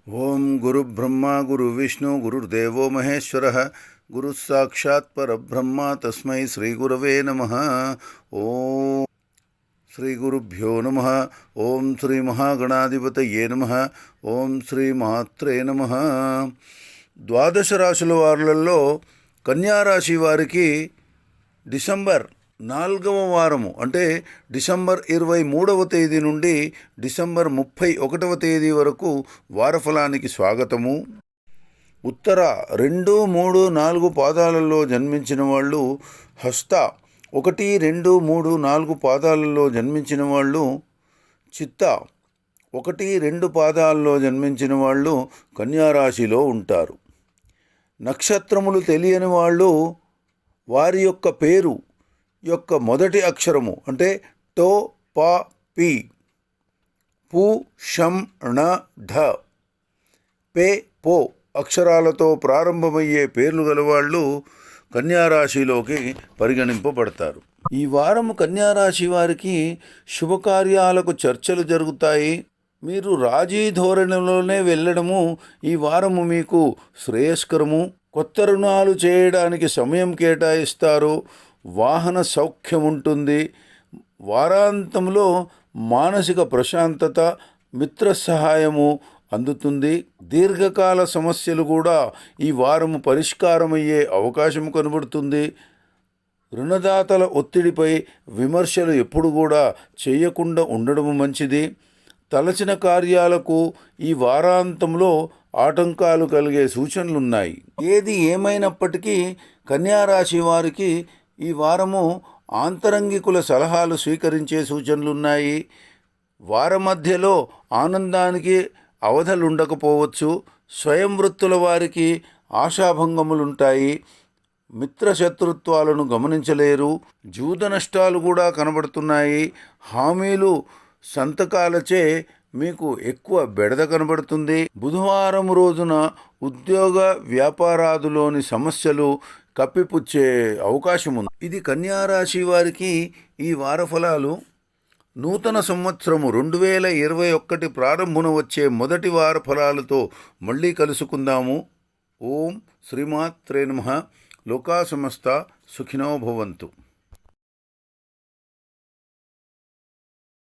ఓం గురు బ్రహ్మ గురు విష్ణు గురుర్దేవో మహేశ్వరః గురు సాక్షాత్ పరబ్రహ్మ తస్మై శ్రీ గురవే నమః. ఓం శ్రీ గురుభ్యో నమః. ఓం శ్రీ మహాగణాధిపతయే నమః. ఓం శ్రీ మాత్రే నమః. ద్వాదశ రాశుల వారులలో కన్యారాశి వారికి డిసెంబర్ 4వ వారము అంటే డిసెంబర్ 23వ తేదీ నుండి డిసెంబర్ 31వ తేదీ వరకు వారఫలానికి స్వాగతము. ఉత్తర 2, 3, 4 పాదాలలో జన్మించిన వాళ్ళు హస్త, 1, 2, 3, 4 పాదాలలో జన్మించిన వాళ్ళు చిత్త, 1, 2 పాదాలలో జన్మించిన వాళ్ళు కన్యారాశిలో ఉంటారు. నక్షత్రములు తెలియని వాళ్ళు వారి యొక్క పేరు యొక్క మొదటి అక్షరము అంటే టో, ప, పి, పు, షం, ణ, ఢ, పే, పో అక్షరాలతో ప్రారంభమయ్యే పేర్లు గలవాళ్ళు కన్యారాశిలోకి పరిగణింపబడతారు. ఈ వారము కన్యారాశి వారికి శుభకార్యాలకు చర్చలు జరుగుతాయి. మీరు రాజీ ధోరణిలోనే వెళ్ళడము ఈ వారము మీకు శ్రేయస్కరము. కొత్త రుణాలు చేయడానికి సమయం కేటాయిస్తారు. వాహన సౌఖ్యం ఉంటుంది. వారాంతంలో మానసిక ప్రశాంతత, మిత్ర సహాయము అందుతుంది. దీర్ఘకాల సమస్యలు కూడా ఈ వారము పరిష్కారమయ్యే అవకాశం కనబడుతుంది. రుణదాతల ఒత్తిడిపై విమర్శలు ఎప్పుడు కూడా చేయకుండా ఉండడం మంచిది. తలచిన కార్యాలకు ఈ వారాంతంలో ఆటంకాలు కలిగే సూచనలున్నాయి. ఏది ఏమైనప్పటికీ కన్యారాశి వారికి ఈ వారము ఆంతరంగికుల సలహాలు స్వీకరించే సూచనలున్నాయి. వారమధ్యలో ఆనందానికి అవధలుండకపోవచ్చు. స్వయం వృత్తుల వారికి ఆశాభంగములుంటాయి. మిత్రశత్రుత్వాలను గమనించలేరు. జూద నష్టాలు కూడా కనబడుతున్నాయి. హామీలు, సంతకాలచే మీకు ఎక్కువ బెడద కనబడుతుంది. బుధవారం రోజున ఉద్యోగ వ్యాపారాదులోని సమస్యలు కప్పిపుచ్చే అవకాశం ఉంది. ఇది కన్యారాశి వారికి ఈ వార ఫలాలు. నూతన సంవత్సరము 2021 ప్రారంభమున వచ్చే మొదటి వార ఫలాలతో మళ్ళీ కలుసుకుందాము. ఓం శ్రీమాత్రే నమః. లోకా సమస్త సుఖినో భవంతు.